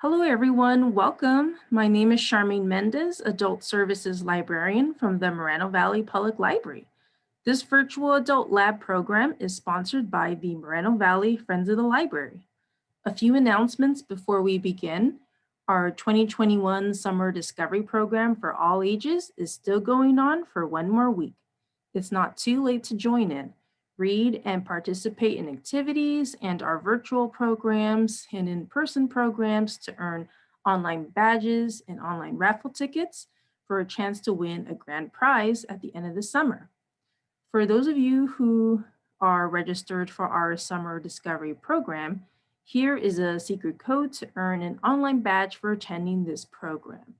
Hello, everyone. Welcome. My name is Charmaine Mendez, Adult Services Librarian from the Moreno Valley Public Library. This virtual adult lab program is sponsored by the Moreno Valley Friends of the Library. A few announcements before we begin. Our 2021 Summer Discovery Program for all ages is still going on for one more week. It's not too late to join in. Read and participate in activities and our virtual programs and in-person programs to earn online badges and online raffle tickets for a chance to win a grand prize at the end of the summer. For those of you who are registered for our Summer Discovery Program, here is a secret code to earn an online badge for attending this program.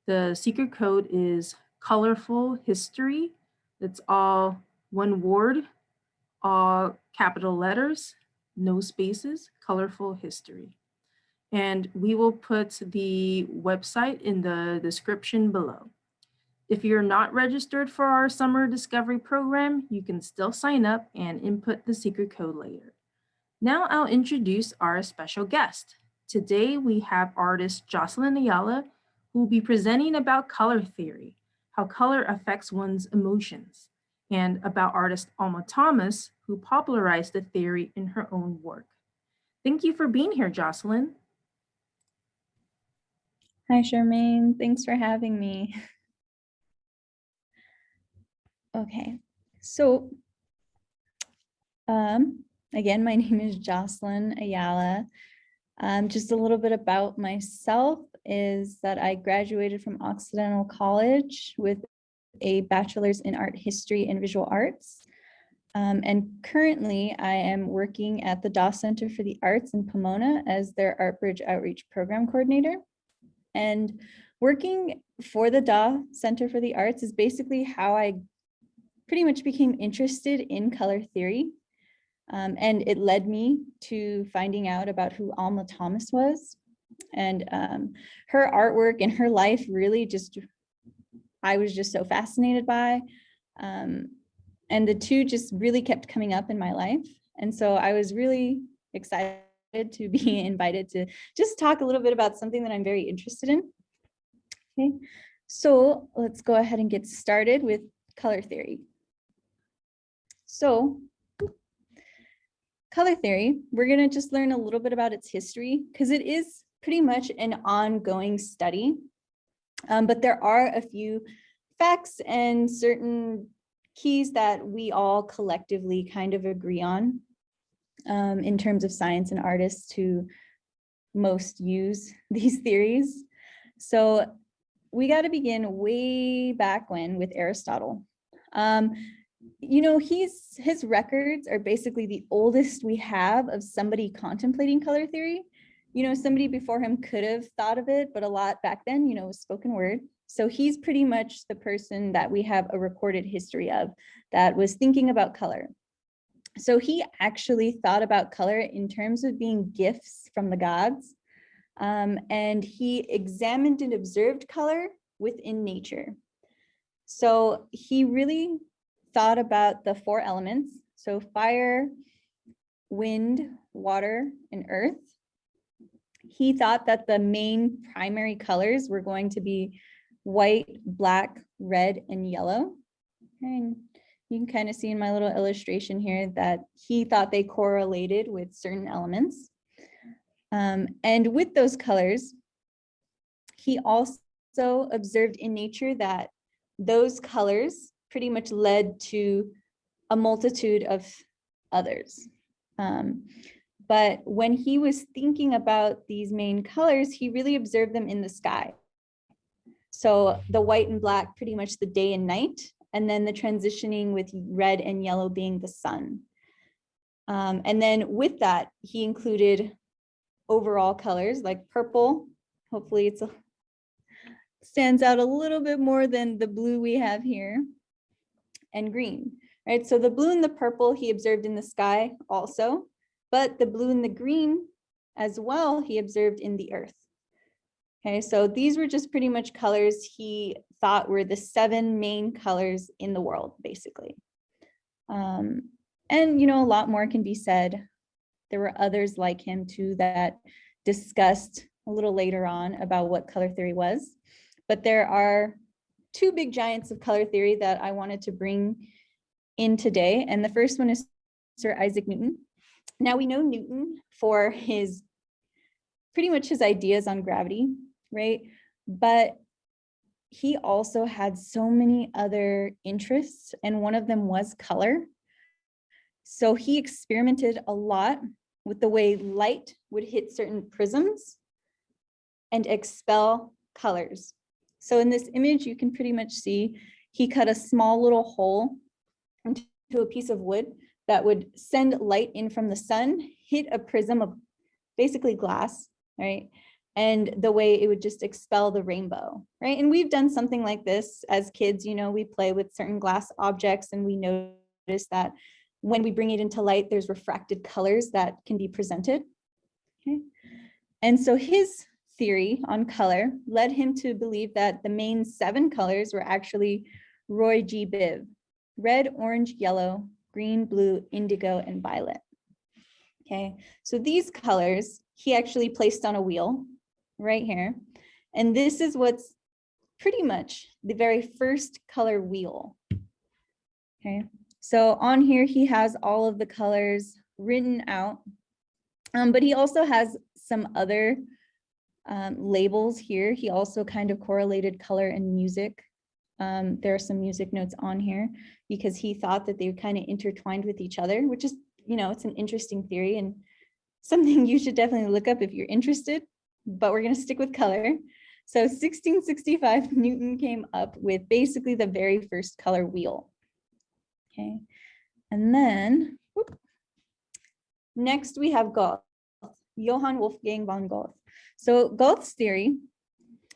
The secret code is Colorful History. It's all one word, all capital letters, no spaces, Colorful History. And we will put the website in the description below. If you're not registered for our Summer Discovery Program, you can still sign up and input the secret code later. Now I'll introduce our special guest. Today we have artist Jocelyn Ayala, who will be presenting about color theory, how color affects one's emotions, and about artist Alma Thomas, who popularized the theory in her own work. Thank you for being here, Jocelyn. Hi, Charmaine. Thanks for having me. Okay, so again, my name is Jocelyn Ayala. Just a little bit about myself is that I graduated from Occidental College with a bachelor's in art history and visual arts. And currently I am working at the Gogh Center for the Arts in Pomona as their Art Bridge Outreach Program Coordinator. And working for the Gogh Center for the Arts is basically how I pretty much became interested in color theory. And it led me to finding out about who Alma Thomas was. And her artwork and her life really I was just so fascinated by. And the two just really kept coming up in my life. And so I was really excited to be invited to just talk a little bit about something that I'm very interested in. Okay, so let's go ahead and get started with color theory. So color theory, we're going to just learn a little bit about its history because it is pretty much an ongoing study. But there are a few facts and certain keys that we all collectively kind of agree on in terms of science and artists who most use these theories. So we got to begin way back when with Aristotle. You know, his records are basically the oldest we have of somebody contemplating color theory. You know, somebody before him could have thought of it, but a lot back then, you know, was spoken word. So he's pretty much the person that we have a recorded history of that was thinking about color. So he actually thought about color in terms of being gifts from the gods. And he examined and observed color within nature. So he really thought about the four elements. So fire, wind, water, and earth. He thought that the main primary colors were going to be white, black, red, and yellow. And you can kind of see in my little illustration here that he thought they correlated with certain elements. And with those colors, he also observed in nature that those colors pretty much led to a multitude of others. But when he was thinking about these main colors, he really observed them in the sky. So the white and black, pretty much the day and night, and then the transitioning with red and yellow being the sun. And then with that, he included overall colors like purple. Hopefully it stands out a little bit more than the blue we have here, and green, right? So the blue and the purple he observed in the sky also, but the blue and the green as well he observed in the earth. Okay, so these were just pretty much colors he thought were the 7 main colors in the world, basically. And, you know, a lot more can be said. There were others like him too that discussed a little later on about what color theory was. But there are two big giants of color theory that I wanted to bring in today. And the first one is Sir Isaac Newton. Now we know Newton for his pretty much his ideas on gravity, right? But he also had so many other interests, and one of them was color. So he experimented a lot with the way light would hit certain prisms and expel colors. So in this image, you can pretty much see he cut a small little hole into a piece of wood that would send light in from the sun, hit a prism of basically glass, right? And the way it would just expel the rainbow, right? And we've done something like this as kids, you know, we play with certain glass objects and we notice that when we bring it into light, there's refracted colors that can be presented, okay? And so his theory on color led him to believe that the main 7 colors were actually Roy G. Biv: red, orange, yellow, green, blue, indigo, and violet. Okay, so these colors he actually placed on a wheel right here. And this is what's pretty much the very first color wheel. Okay, so on here he has all of the colors written out, but he also has some other labels here. He also kind of correlated color and music. There are some music notes on here because he thought that they were kind of intertwined with each other, which is, you know, it's an interesting theory and something you should definitely look up if you're interested, but we're going to stick with color. So 1665, Newton came up with basically the very first color wheel. Okay, and then next we have Gogh, Johann Wolfgang von Gogh. So Gogh's theory,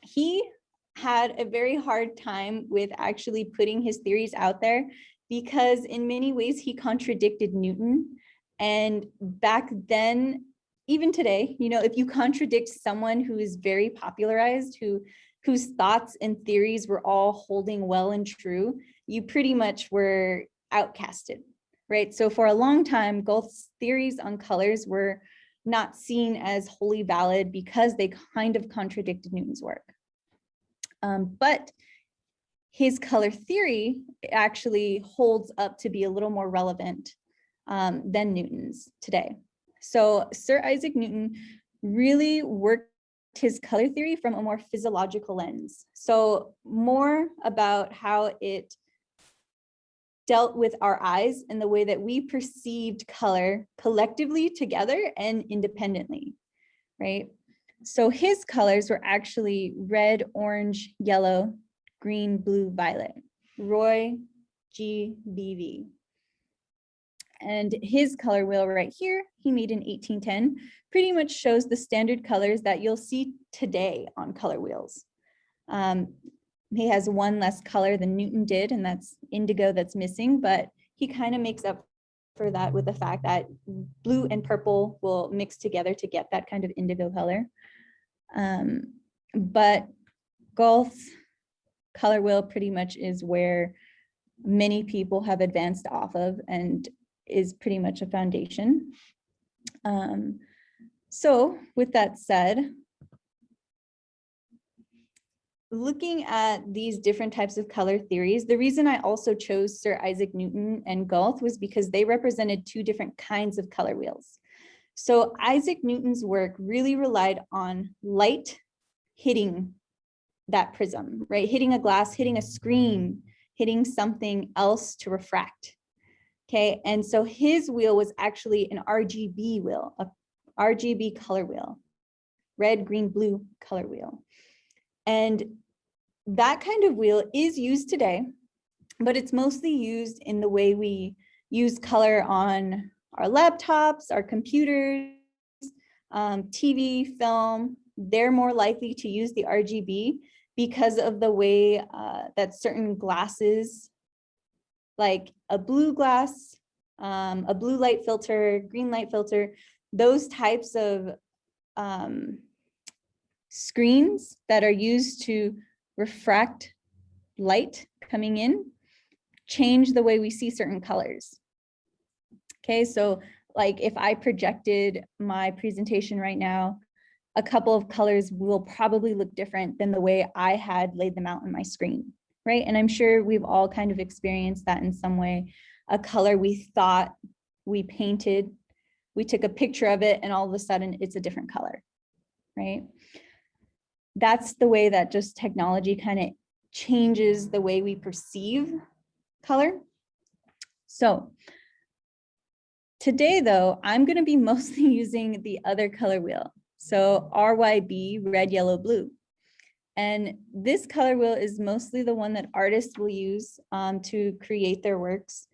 he had a very hard time with actually putting his theories out there because in many ways he contradicted Newton. And back then, even today, you know, if you contradict someone who is very popularized, whose thoughts and theories were all holding well and true, you pretty much were outcasted, right? So for a long time, Gogh's theories on colors were not seen as wholly valid because they kind of contradicted Newton's work. But his color theory actually holds up to be a little more relevant than Newton's today. So Sir Isaac Newton really worked his color theory from a more physiological lens. So more about how it dealt with our eyes and the way that we perceived color collectively together and independently, right? So his colors were actually red, orange, yellow, green, blue, violet, Roy G. Bv. And his color wheel right here, he made in 1810, pretty much shows the standard colors that you'll see today on color wheels. He has one less color than Newton did, and that's indigo that's missing, but he kind of makes up for that with the fact that blue and purple will mix together to get that kind of indigo color. But Gogh's color wheel pretty much is where many people have advanced off of and is pretty much a foundation. So with that said, looking at these different types of color theories, the reason I also chose Sir Isaac Newton and Gogh was because they represented 2 different kinds of color wheels. So Isaac Newton's work really relied on light hitting that prism, right? Hitting a glass, hitting a screen, hitting something else to refract. Okay, and so his wheel was actually an RGB wheel, a RGB color wheel, red, green, blue color wheel. And that kind of wheel is used today, but it's mostly used in the way we use color on our laptops, our computers, TV, film. They're more likely to use the RGB because of the way that certain glasses, like a blue glass, a blue light filter, green light filter, those types of screens that are used to refract light coming in change the way we see certain colors. Okay, so like if I projected my presentation right now a couple of colors will probably look different than the way I had laid them out on my screen, right? And I'm sure we've all kind of experienced that in some way. A color we thought we painted, we took a picture of it, and all of a sudden it's a different color, right? That's the way that just technology kind of changes the way we perceive color. So today, though, I'm going to be mostly using the other color wheel. So RYB, red, yellow, blue. And this color wheel is mostly the one that artists will use to create their works,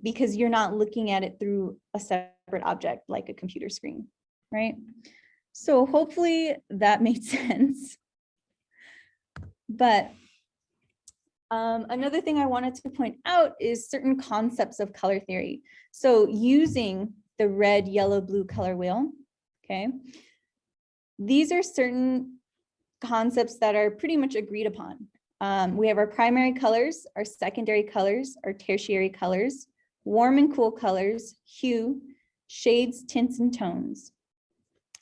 because you're not looking at it through a separate object like a computer screen, right? So hopefully that made sense. But another thing I wanted to point out is certain concepts of color theory. So using the red, yellow, blue color wheel, okay, these are certain concepts that are pretty much agreed upon. We have our primary colors, our secondary colors, our tertiary colors, warm and cool colors, hue, shades, tints, and tones.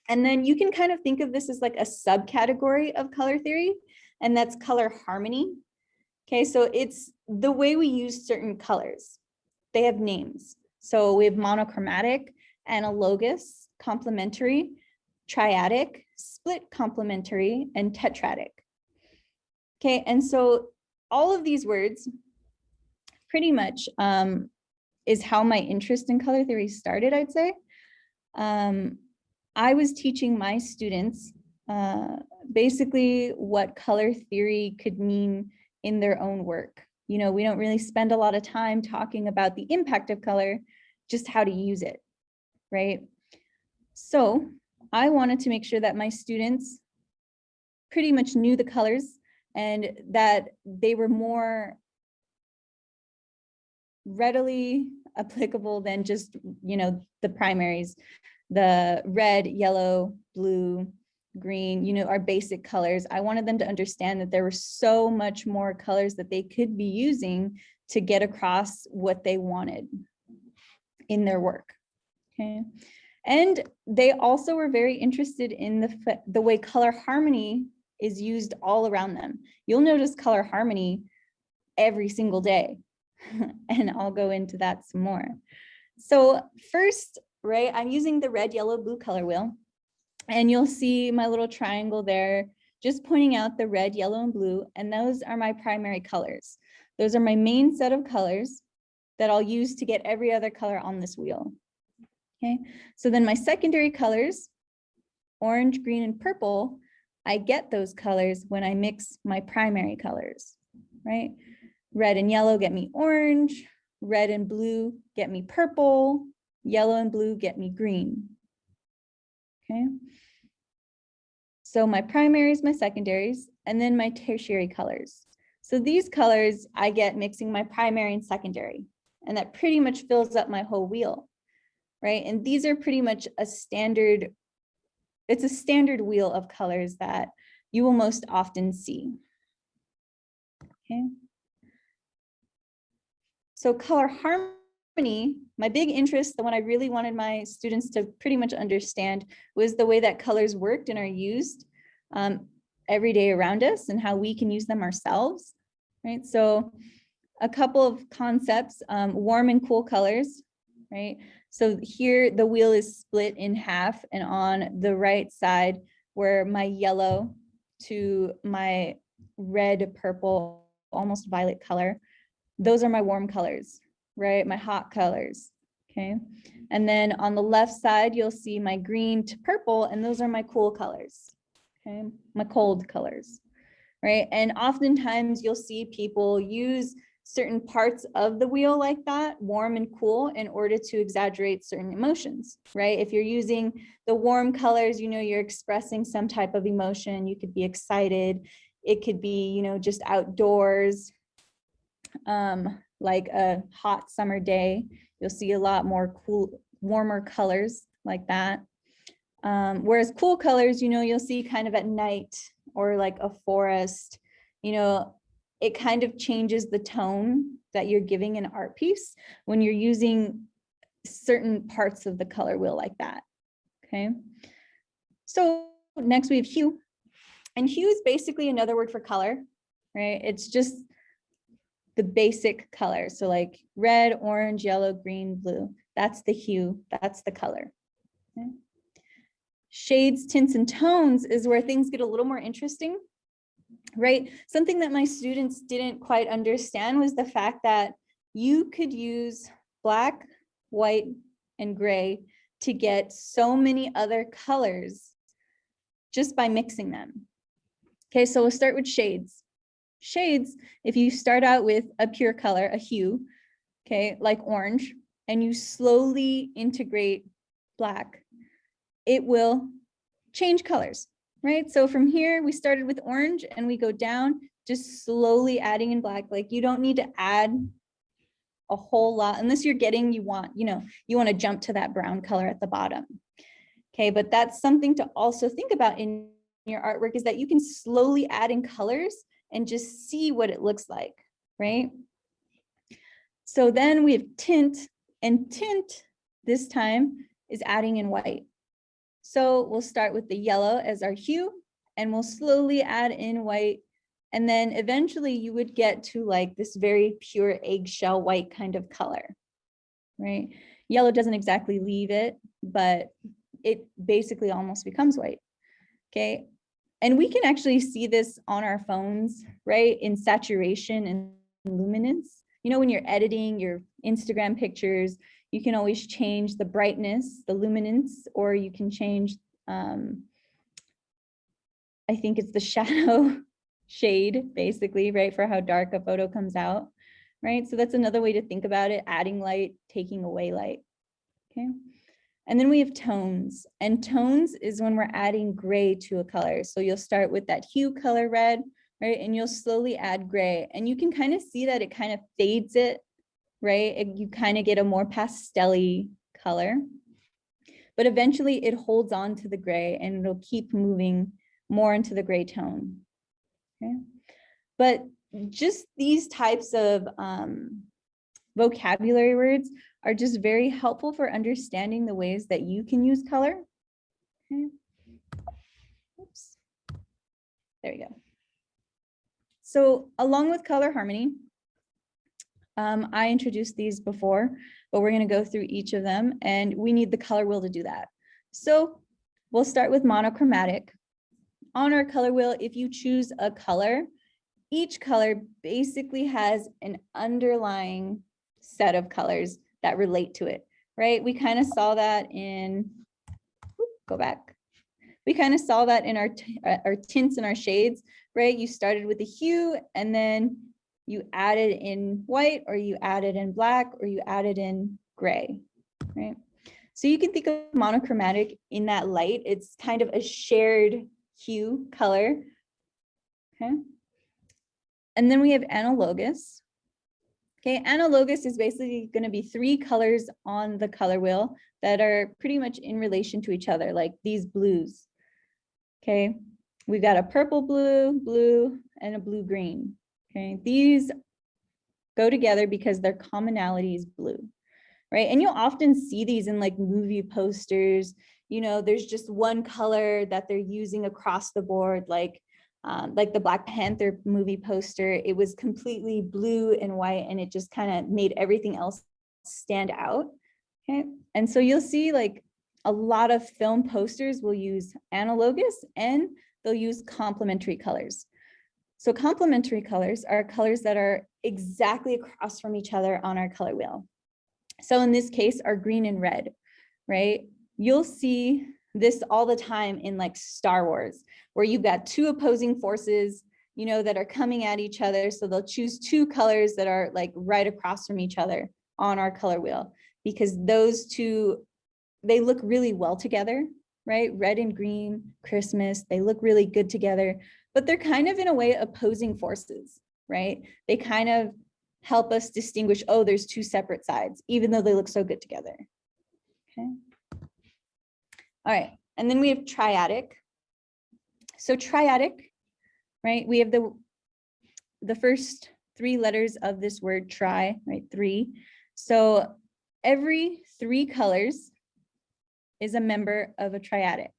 And then you can kind of think of this as like a subcategory of color theory, and that's color harmony. Okay, so it's the way we use certain colors. They have names. So we have monochromatic, analogous, complementary, triatic, split complementary, and tetratic. Okay, and so all of these words pretty much is how my interest in color theory started, I'd say. I was teaching my students basically what color theory could mean in their own work. You know, we don't really spend a lot of time talking about the impact of color, just how to use it, right? So I wanted to make sure that my students pretty much knew the colors and that they were more readily applicable than just, you know, the primaries, the red, yellow, blue, green, you know, our basic colors. I wanted them to understand that there were so much more colors that they could be using to get across what they wanted in their work. Okay. And they also were very interested in the way color harmony is used all around them. You'll notice color harmony every single day, and I'll go into that some more. So first, right, I'm using the red, yellow, blue color wheel, and you'll see my little triangle there, just pointing out the red, yellow, and blue, and those are my primary colors. Those are my main set of colors that I'll use to get every other color on this wheel. Okay, so then my secondary colors, orange, green, and purple, I get those colors when I mix my primary colors, right? Red and yellow get me orange, red and blue get me purple, yellow and blue get me green. Okay, so my primaries, my secondaries, and then my tertiary colors. So these colors I get mixing my primary and secondary, and that pretty much fills up my whole wheel, right? And these are pretty much a standard, it's a standard wheel of colors that you will most often see. Okay. So color harmony, my big interest, the one I really wanted my students to pretty much understand, was the way that colors worked and are used every day around us and how we can use them ourselves, right? So a couple of concepts, warm and cool colors, right? So here the wheel is split in half, and on the right side where my yellow to my red, purple, almost violet color, those are my warm colors, right? My hot colors, okay? And then on the left side, you'll see my green to purple, and those are my cool colors, okay? My cold colors, right? And oftentimes you'll see people use certain parts of the wheel like that, warm and cool, in order to exaggerate certain emotions, right? If you're using the warm colors, you know, you're expressing some type of emotion. You could be excited. It could be, you know, just outdoors, like a hot summer day. You'll see a lot more cool, warmer colors like that. Whereas cool colors, you know, you'll see kind of at night or like a forest, you know, it kind of changes the tone that you're giving an art piece when you're using certain parts of the color wheel like that, okay? So next we have hue. And hue is basically another word for color, right? It's just the basic color. So like red, orange, yellow, green, blue. That's the hue, that's the color. Okay. Shades, tints, and tones is where things get a little more interesting, right? Something that my students didn't quite understand was the fact that you could use black, white, and gray to get so many other colors just by mixing them. Okay, so we'll start with shades. Shades, if you start out with a pure color, a hue, okay, like orange, and you slowly integrate black, it will change colors, right? So from here, we started with orange and we go down, just slowly adding in black. Like you don't need to add a whole lot unless you're getting, you want to jump to that brown color at the bottom. Okay, but that's something to also think about in your artwork, is that you can slowly add in colors and just see what it looks like, right? So then we have tint, and tint this time is adding in white. So we'll start with the yellow as our hue, and we'll slowly add in white. And then eventually you would get to like this very pure eggshell white kind of color, right? Yellow doesn't exactly leave it, but it basically almost becomes white, okay? And we can actually see this on our phones, right? In saturation and luminance. You know, when you're editing your Instagram pictures, you can always change the brightness, the luminance, or you can change, I think it's the shadow shade, basically, right? For how dark a photo comes out, right? So that's another way to think about it, adding light, taking away light, okay? And then we have tones, and tones is when we're adding gray to a color. So you'll start with that hue color red, right? And you'll slowly add gray, and you can kind of see that it kind of fades it, right? You kind of get a more pastel-y color, but eventually it holds on to the gray and it'll keep moving more into the gray tone, okay? But just these types of vocabulary words are just very helpful for understanding the ways that you can use color. Okay. Oops. There we go. So along with color harmony, I introduced these before, but we're going to go through each of them, and we need the color wheel to do that. So we'll start with monochromatic. On our color wheel, if you choose a color, each color basically has an underlying set of colors that relate to it, right? We kind of saw that in, go back. We kind of saw that in our tints and our shades, right? You started with a hue and then you added in white, or you added in black, or you added in gray, right? So you can think of monochromatic in that light. It's kind of a shared hue color, okay? And then we have analogous. Okay, analogous is basically going to be 3 colors on the color wheel that are pretty much in relation to each other, like these blues. Okay, we've got a purple blue, blue, and a blue green. Okay, these go together because their commonality is blue, right? And you'll often see these in like movie posters. You know, there's just one color that they're using across the board, like the Black Panther movie poster. It was completely blue and white, and it just kind of made everything else stand out. Okay, and so you'll see like a lot of film posters will use analogous, and they'll use complementary colors. So complementary colors are colors that are exactly across from each other on our color wheel. So in this case, our green and red, right? You'll see this all the time in like Star Wars, where you've got 2 opposing forces, you know, that are coming at each other. So they'll choose 2 colors that are like right across from each other on our color wheel, because those 2, they look really well together, right? Red and green, Christmas, they look really good together, but they're kind of in a way opposing forces, right? They kind of help us distinguish, oh, there's 2 separate sides, even though they look so good together, okay? All right, and then we have triatic. So triatic, right? We have the first 3 letters of this word tri, right? 3. So every 3 colors is a member of a triatic,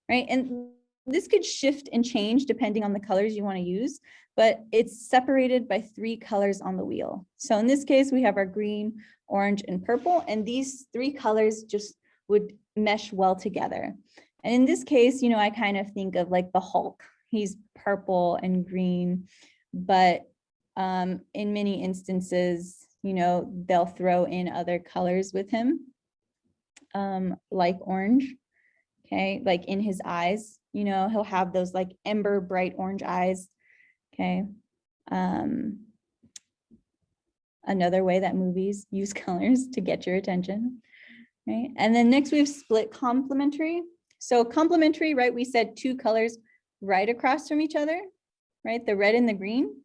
right? And this could shift and change depending on the colors you want to use, but it's separated by 3 colors on the wheel. So in this case, we have our green, orange, and purple, and these 3 colors just would mesh well together. And in this case, you know, I kind of think of like the Hulk. He's purple and green, but in many instances, you know, they'll throw in other colors with him, like orange, okay, like in his eyes, you know, he'll have those like ember bright orange eyes, okay. Another way that movies use colors to get your attention, right? And then next we have split complementary. So complementary, right, we said 2 colors right across from each other, right, the red and the green,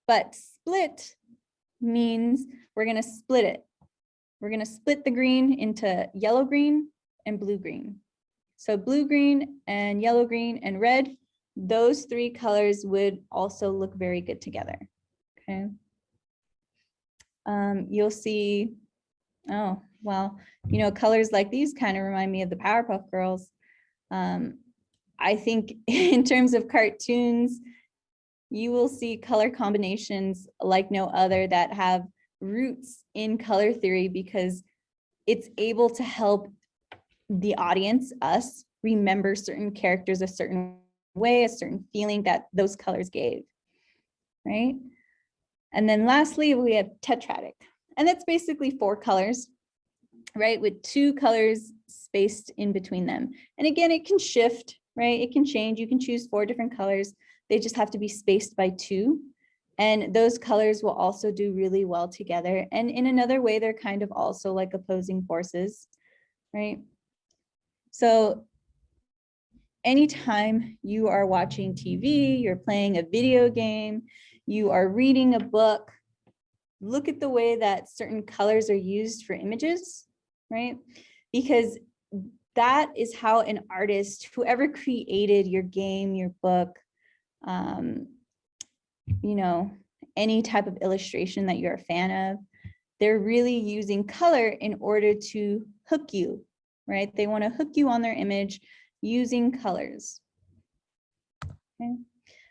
but split means we're going to split it. We're going to split the green into yellow green and blue green. So blue green and yellow green and red, those 3 colors would also look very good together. Okay. You'll see, oh, well, you know, colors like these kind of remind me of the Powerpuff Girls. I think in terms of cartoons, you will see color combinations like no other that have roots in color theory because it's able to help the audience, us, remember certain characters a certain way, a certain feeling that those colors gave, right? And then lastly, we have tetratic, and that's basically 4 colors, right, with 2 colors spaced in between them. And again, it can shift, right? It can change. You can choose 4 different colors. They just have to be spaced by 2. And those colors will also do really well together. And in another way, they're kind of also like opposing forces, right? So anytime you are watching TV, you're playing a video game, you are reading a book, look at the way that certain colors are used for images, right? Because that is how an artist, whoever created your game, your book, you know, any type of illustration that you're a fan of, they're really using color in order to hook you, right? They want to hook you on their image using colors. Okay.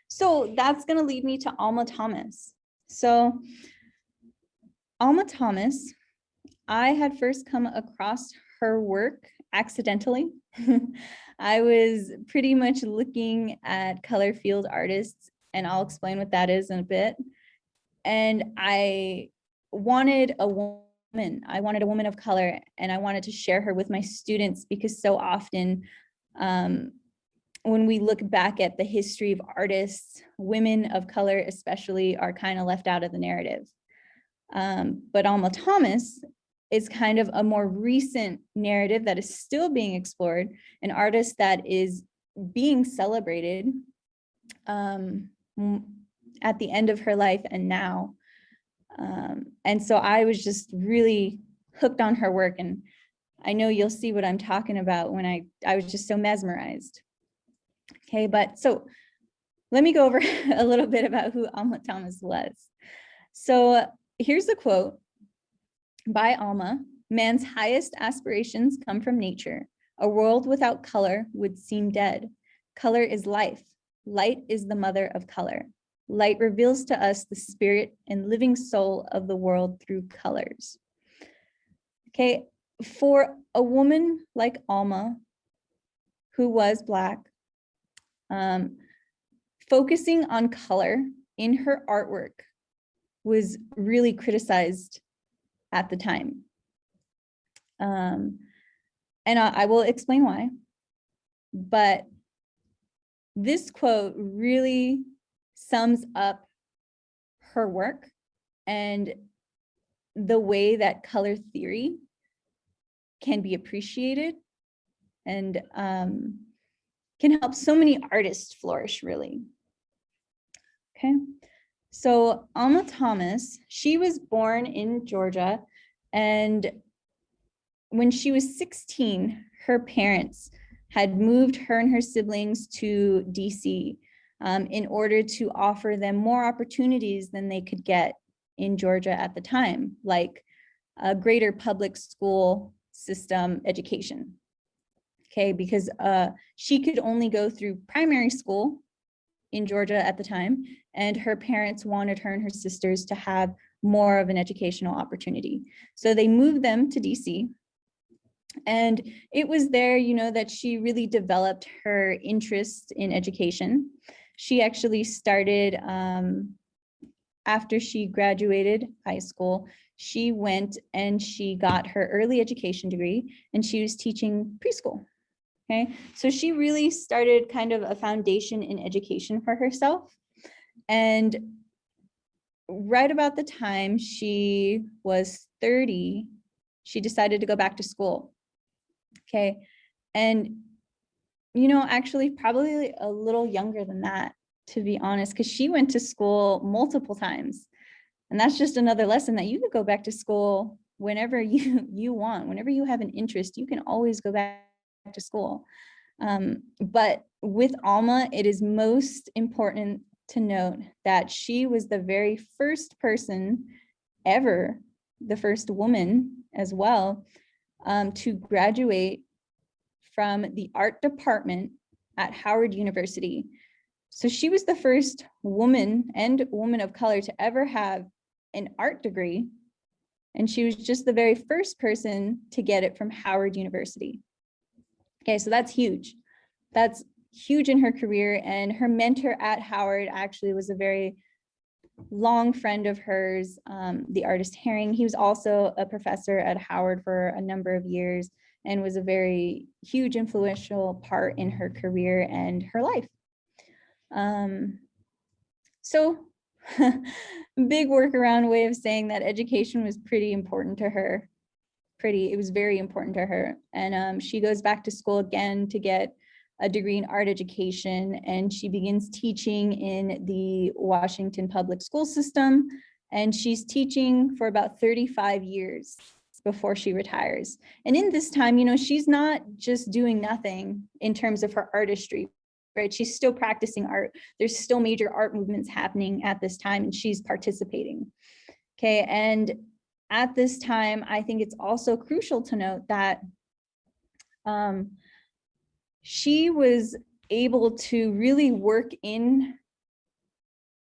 So that's going to lead me to Alma Thomas. So Alma Thomas, I had first come across her work accidentally. I was pretty much looking at color field artists, and I'll explain what that is in a bit. And I wanted a woman. I wanted a woman of color, and I wanted to share her with my students because so often when we look back at the history of artists, women of color especially are kind of left out of the narrative. But Alma Thomas is kind of a more recent narrative that is still being explored, an artist that is being celebrated at the end of her life and now. And so I was just really hooked on her work, and I know you'll see what I'm talking about when I was just so mesmerized. Okay, but so let me go over a little bit about who Alma Thomas was. So here's a quote by Alma: "Man's highest aspirations come from nature. A world without color would seem dead. Color is life. Light is the mother of color. Light reveals to us the spirit and living soul of the world through colors." Okay, for a woman like Alma, who was Black, focusing on color in her artwork was really criticized at the time. And I will explain why. But this quote really sums up her work and the way that color theory can be appreciated and can help so many artists flourish, really. Okay, so Alma Thomas, she was born in Georgia, and when she was 16, her parents had moved her and her siblings to DC in order to offer them more opportunities than they could get in Georgia at the time, like a greater public school system education. okay, because she could only go through primary school in Georgia at the time, and her parents wanted her and her sisters to have more of an educational opportunity. So they moved them to DC. And it was there, you know, that she really developed her interest in education. She actually started, after she graduated high school, she went and she got her early education degree, and she was teaching preschool. Okay, so she really started kind of a foundation in education for herself. And right about the time she was 30, she decided to go back to school. Okay, and you know, actually probably a little younger than that, to be honest, because she went to school multiple times. And that's just another lesson that you could go back to school whenever you want. Whenever you have an interest, you can always go back to school. But with Alma, it is most important to note that she was the very first person ever, the first woman as well, to graduate from the art department at Howard University. So she was the first woman and woman of color to ever have an art degree. And she was just the very first person to get it from Howard University. Okay, so that's huge. That's huge in her career. And her mentor at Howard actually was a very long friend of hers, the artist Herring. He was also a professor at Howard for a number of years and was a very huge influential part in her career and her life. So big workaround way of saying that education was pretty important to her. It was very important to her. And she goes back to school again to get a degree in art education, and she begins teaching in the Washington public school system. And she's teaching for about 35 years before she retires. And in this time, you know, she's not just doing nothing in terms of her artistry, right? She's still practicing art. There's still major art movements happening at this time, and she's participating. Okay, and at this time, I think it's also crucial to note that she was able to really work into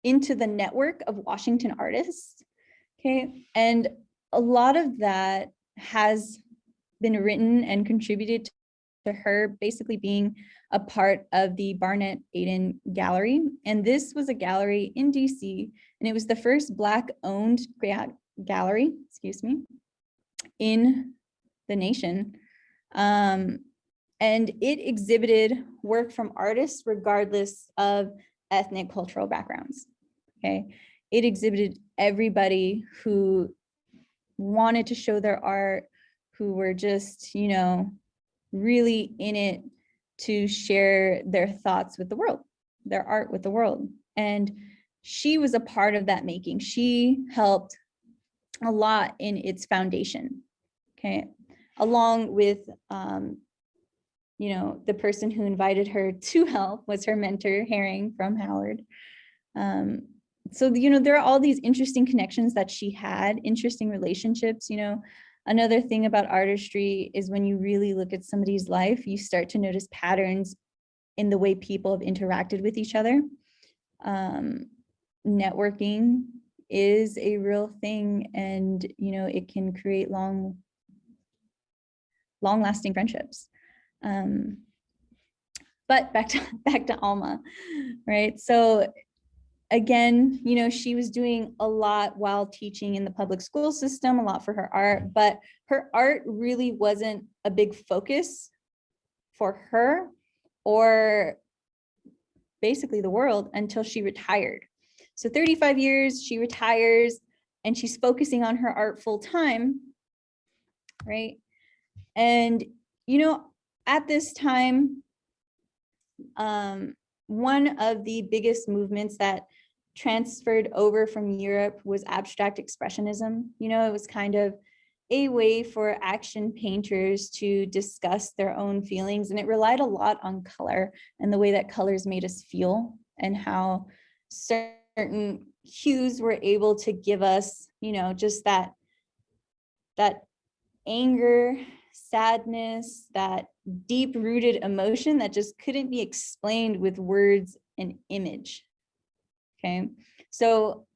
the network of Washington artists. Okay, and a lot of that has been written and contributed to her basically being a part of the Barnett Aiden Gallery. And this was a gallery in DC, and it was the first Black-owned gallery, in the nation. And it exhibited work from artists regardless of ethnic cultural backgrounds. Okay, it exhibited everybody who wanted to show their art, who were just, you know, really in it to share their thoughts with the world, their art with the world. And she was a part of that making. She helped a lot in its foundation, okay, along with, you know, the person who invited her to help was her mentor, Herring from Howard. So, you know, there are all these interesting connections that she had, interesting relationships. You know, another thing about artistry is when you really look at somebody's life, you start to notice patterns in the way people have interacted with each other. Networking is a real thing, and, you know, it can create long-lasting friendships. But back to Alma, right? So again, you know, she was doing a lot while teaching in the public school system, a lot for her art, but her art really wasn't a big focus for her or basically the world until she retired. So 35 years, she retires, and she's focusing on her art full time, right? And, you know, at this time, one of the biggest movements that transferred over from Europe was abstract expressionism. You know, it was kind of a way for action painters to discuss their own feelings, and it relied a lot on color and the way that colors made us feel, and how certain hues were able to give us, you know, just that anger, sadness, that deep-rooted emotion that just couldn't be explained with words and image. Okay, so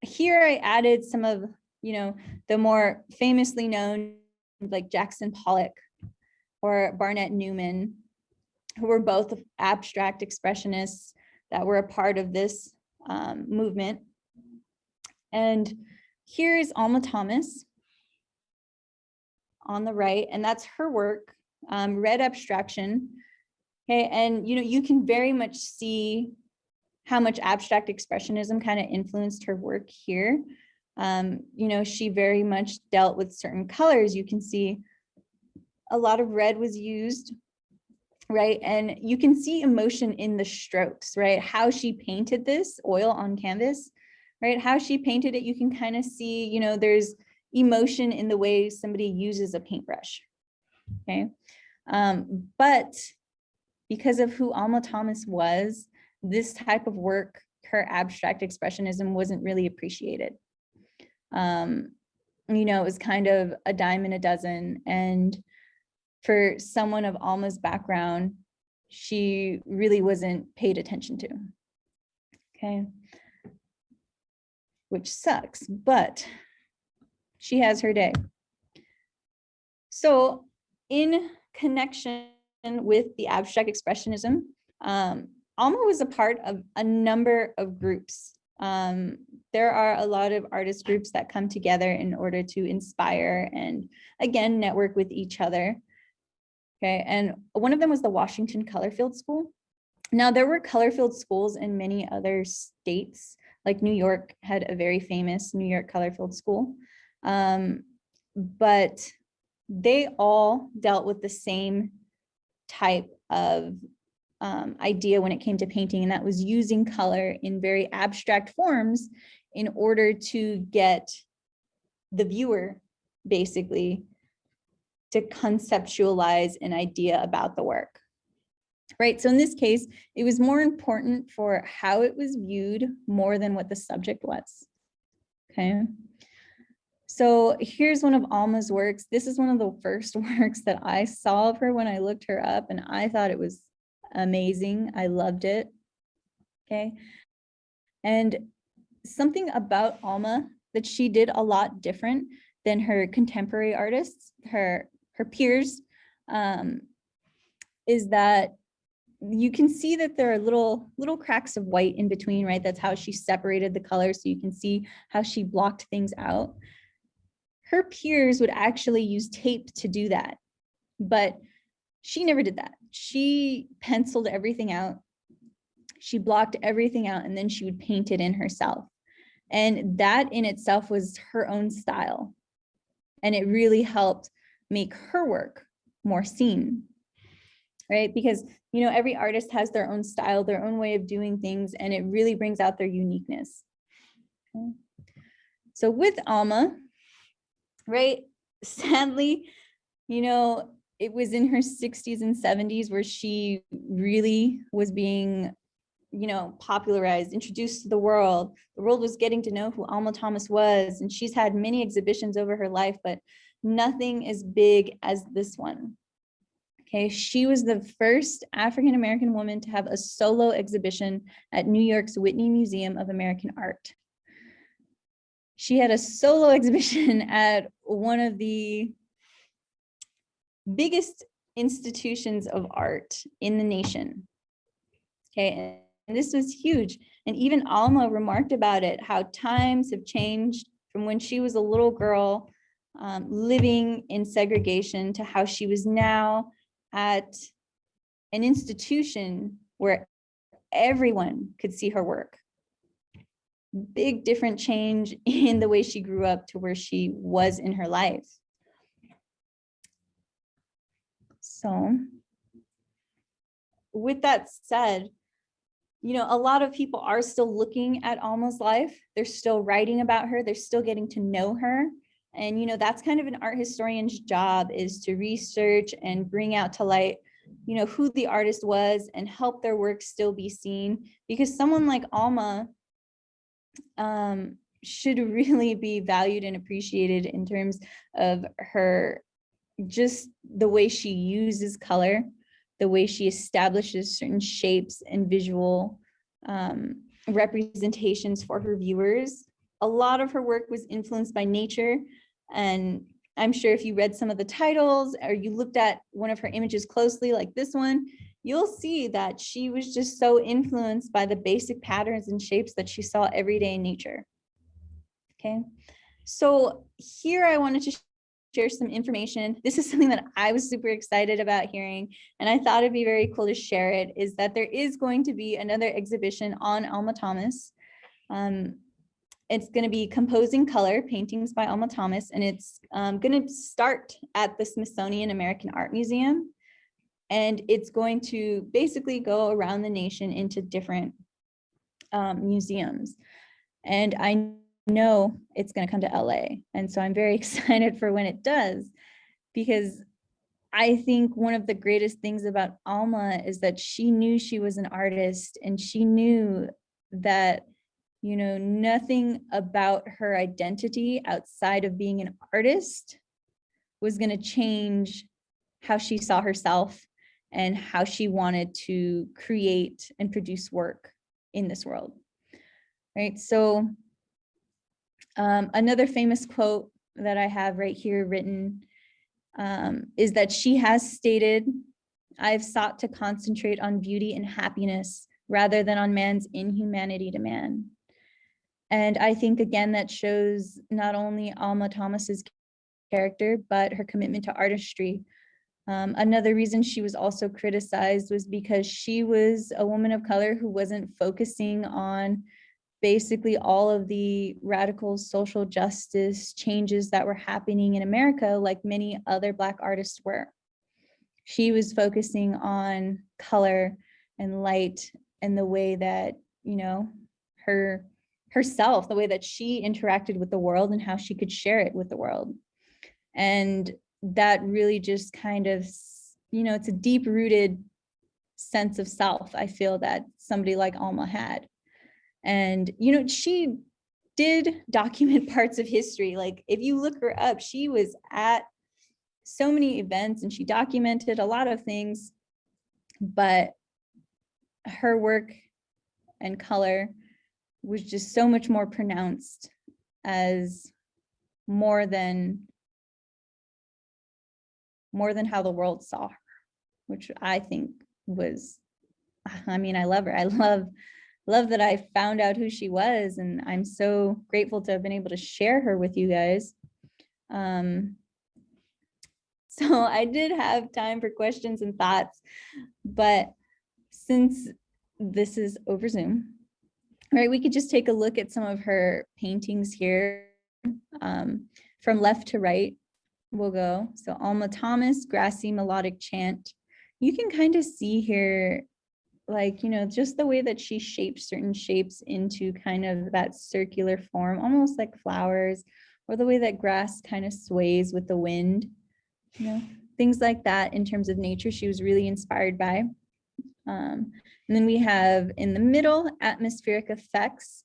here I added some of, the more famously known, like Jackson Pollock or Barnett Newman, who were both abstract expressionists that were a part of this movement. And here's Alma Thomas on the right, and that's her work, Red Abstraction. Okay, and you can very much see how much abstract expressionism kind of influenced her work here. She very much dealt with certain colors. You can see a lot of red was used, right? And you can see emotion in the strokes, right? How she painted this oil on canvas, right? How she painted it, you can kind of see, there's emotion in the way somebody uses a paintbrush, okay? But because of who Alma Thomas was, this type of work, her abstract expressionism, wasn't really appreciated. It was kind of a dime in a dozen. And for someone of Alma's background, she really wasn't paid attention to. Okay. Which sucks, but she has her day. So in connection with the abstract expressionism, Alma was a part of a number of groups. There are a lot of artist groups that come together in order to inspire and, again, network with each other. Okay, and one of them was the Washington Colorfield School. Now, there were color-filled schools in many other states, like New York had a very famous New York color-filled school, but they all dealt with the same type of idea when it came to painting, and that was using color in very abstract forms in order to get the viewer basically to conceptualize an idea about the work, right? So in this case, it was more important for how it was viewed more than what the subject was, okay? So here's one of Alma's works. This is one of the first works that I saw of her when I looked her up, and I thought it was amazing. I loved it, okay? And something about Alma that she did a lot different than her contemporary artists, her peers, is that you can see that there are little cracks of white in between, right? That's how she separated the colors, so you can see how she blocked things out. Her peers would actually use tape to do that, but she never did that. She penciled everything out. She blocked everything out, and then she would paint it in herself. And that in itself was her own style. And it really helped make her work more seen, right? Because, every artist has their own style, their own way of doing things, and it really brings out their uniqueness. Okay. So with Alma, right, sadly, it was in her 60s and 70s where she really was being, popularized, introduced to the world. The world was getting to know who Alma Thomas was, and she's had many exhibitions over her life, but nothing as big as this one. Okay, she was the first African-American woman to have a solo exhibition at New York's Whitney Museum of American Art. She had a solo exhibition at one of the biggest institutions of art in the nation. Okay, and this was huge. And even Alma remarked about it, how times have changed from when she was a little girl living in segregation to how she was now at an institution where everyone could see her work. Big different change in the way she grew up to where she was in her life. So with that said, a lot of people are still looking at Alma's life. They're still writing about her. They're still getting to know her. And, that's kind of an art historian's job, is to research and bring out to light, who the artist was and help their work still be seen. Because someone like Alma should really be valued and appreciated in terms of her just the way she uses color, the way she establishes certain shapes and visual representations for her viewers. A lot of her work was influenced by nature, and I'm sure if you read some of the titles or you looked at one of her images closely, like this one, you'll see that she was just so influenced by the basic patterns and shapes that she saw every day in nature. Okay, so here I wanted to share some information. This is something that I was super excited about hearing, and I thought it'd be very cool to share it, is that there is going to be another exhibition on Alma Thomas. It's going to be Composing Color, Paintings by Alma Thomas, and it's going to start at the Smithsonian American Art Museum, and it's going to basically go around the nation into different museums. And I know it's going to come to LA, and so I'm very excited for when it does, because I think one of the greatest things about Alma is that she knew she was an artist, and she knew that, you know, nothing about her identity outside of being an artist was going to change how she saw herself and how she wanted to create and produce work in this world, right? So another famous quote that I have right here written is that she has stated, "I've sought to concentrate on beauty and happiness rather than on man's inhumanity to man." And I think, again, that shows not only Alma Thomas's character, but her commitment to artistry. Another reason she was also criticized was because she was a woman of color who wasn't focusing on basically all of the radical social justice changes that were happening in America, like many other Black artists were. She was focusing on color and light and the way that, you know, herself, the way that she interacted with the world and how she could share it with the world. And that really just kind of, you know, it's a deep-rooted sense of self, I feel, that somebody like Alma had. And, you know, she did document parts of history. Like, if you look her up, she was at so many events and she documented a lot of things, but her work and color was just so much more pronounced as more than how the world saw her, which I think was, I mean, I love her. I love that I found out who she was, and I'm so grateful to have been able to share her with you guys. So I did have time for questions and thoughts, but since this is over Zoom, right, we could just take a look at some of her paintings here. From left to right, we'll go. So Alma Thomas, Grassy Melodic Chant. You can kind of see here, like, you know, just the way that she shapes certain shapes into kind of that circular form, almost like flowers, or the way that grass kind of sways with the wind, you know, things like that. In terms of nature, she was really inspired by. And then we have in the middle, atmospheric effects.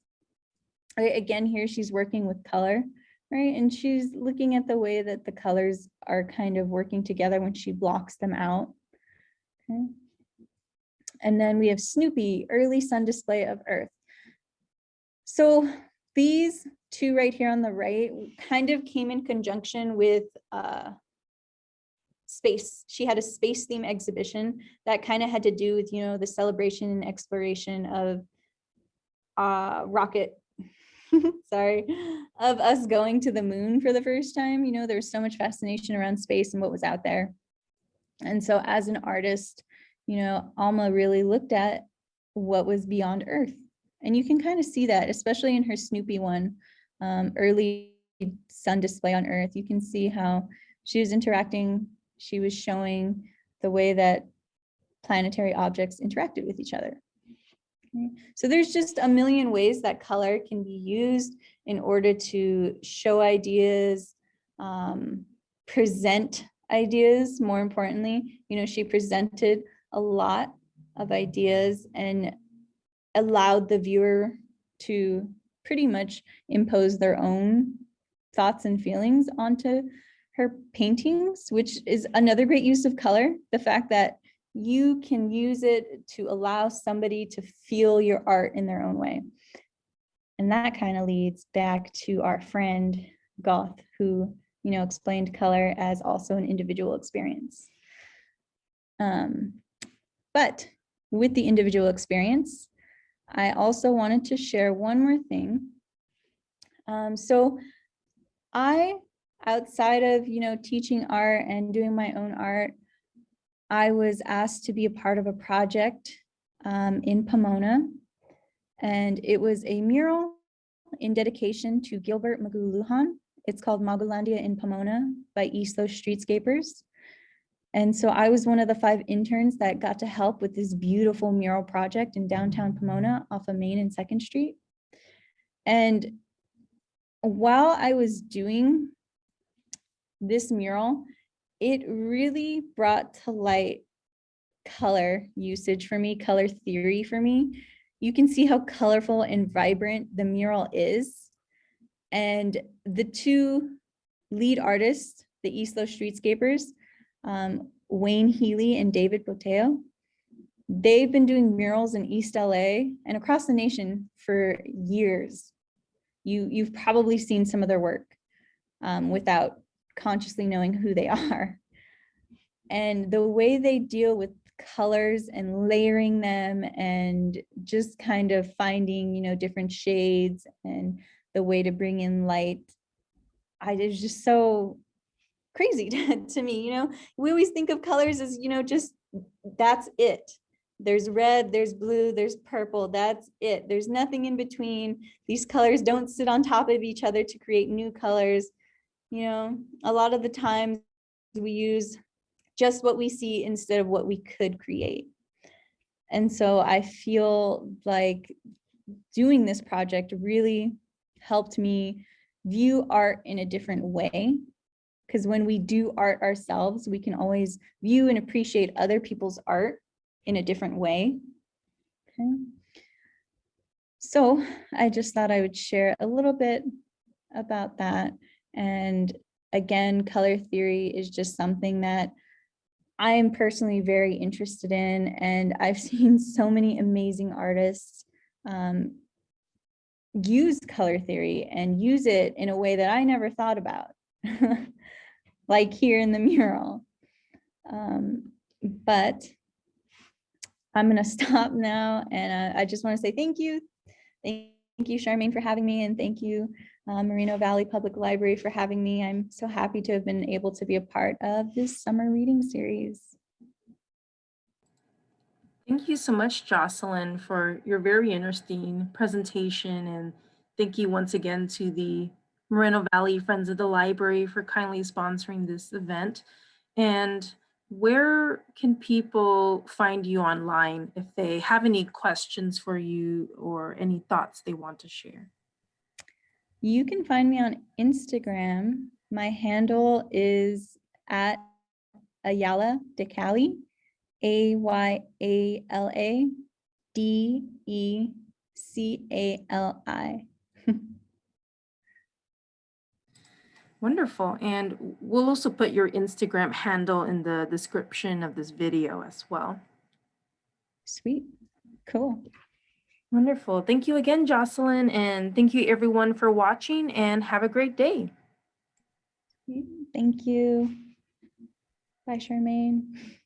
Right, again, here she's working with color, right? And she's looking at the way that the colors are kind of working together when she blocks them out. Okay. And then we have Snoopy, early sun display of Earth. So these two right here on the right kind of came in conjunction with space. She had a space theme exhibition that kind of had to do with, you know, the celebration and exploration of rocket, sorry, of us going to the moon for the first time. You know, there was so much fascination around space and what was out there. And so as an artist, you know, Alma really looked at what was beyond Earth. And you can kind of see that, especially in her Snoopy one, early sun display on Earth. You can see how she was interacting. She was showing the way that planetary objects interacted with each other. Okay. So there's just a million ways that color can be used in order to show ideas, present ideas. More importantly, you know, she presented a lot of ideas and allowed the viewer to pretty much impose their own thoughts and feelings onto her paintings, which is another great use of color. The fact that you can use it to allow somebody to feel your art in their own way. And that kind of leads back to our friend Gogh, who, you know, explained color as also an individual experience. But with the individual experience, I also wanted to share one more thing. So I, outside of, you know, teaching art and doing my own art, I was asked to be a part of a project in Pomona, and it was a mural in dedication to Gilbert Maguluhan. It's called Magulandia in Pomona by East Los Streetscapers. And so I was one of the 5 interns that got to help with this beautiful mural project in downtown Pomona off of Main and 2nd Street. And while I was doing this mural, it really brought to light color usage for me, color theory for me. You can see how colorful and vibrant the mural is. And the 2 lead artists, the East Los Streetscapers, Wayne Healy and David Boteo, they've been doing murals in East LA and across the nation for years. You've probably seen some of their work without consciously knowing who they are. And the way they deal with colors and layering them and just kind of finding, you know, different shades and the way to bring in light, it was just so crazy to me. You know, we always think of colors as, you know, just that's it. There's red, there's blue, there's purple, that's it. There's nothing in between. These colors don't sit on top of each other to create new colors. You know, a lot of the times we use just what we see instead of what we could create. And so I feel like doing this project really helped me view art in a different way. Because when we do art ourselves, we can always view and appreciate other people's art in a different way. Okay. So I just thought I would share a little bit about that. And again, color theory is just something that I am personally very interested in, and I've seen so many amazing artists use color theory and use it in a way that I never thought about, like here in the mural. But I'm gonna stop now, and I just want to say thank you. Thank you, Charmaine, for having me, and thank you, Moreno Valley Public Library, for having me. I'm so happy to have been able to be a part of this summer reading series. Thank you so much, Jocelyn, for your very interesting presentation. And thank you once again to the Moreno Valley Friends of the Library for kindly sponsoring this event. And where can people find you online if they have any questions for you or any thoughts they want to share? You can find me on Instagram. My handle is at Ayala Decali, AYALADECALI. Wonderful. And we'll also put your Instagram handle in the description of this video as well. Sweet. Cool. Wonderful. Thank you again, Jocelyn, and thank you everyone for watching, and have a great day. Thank you. Bye, Charmaine.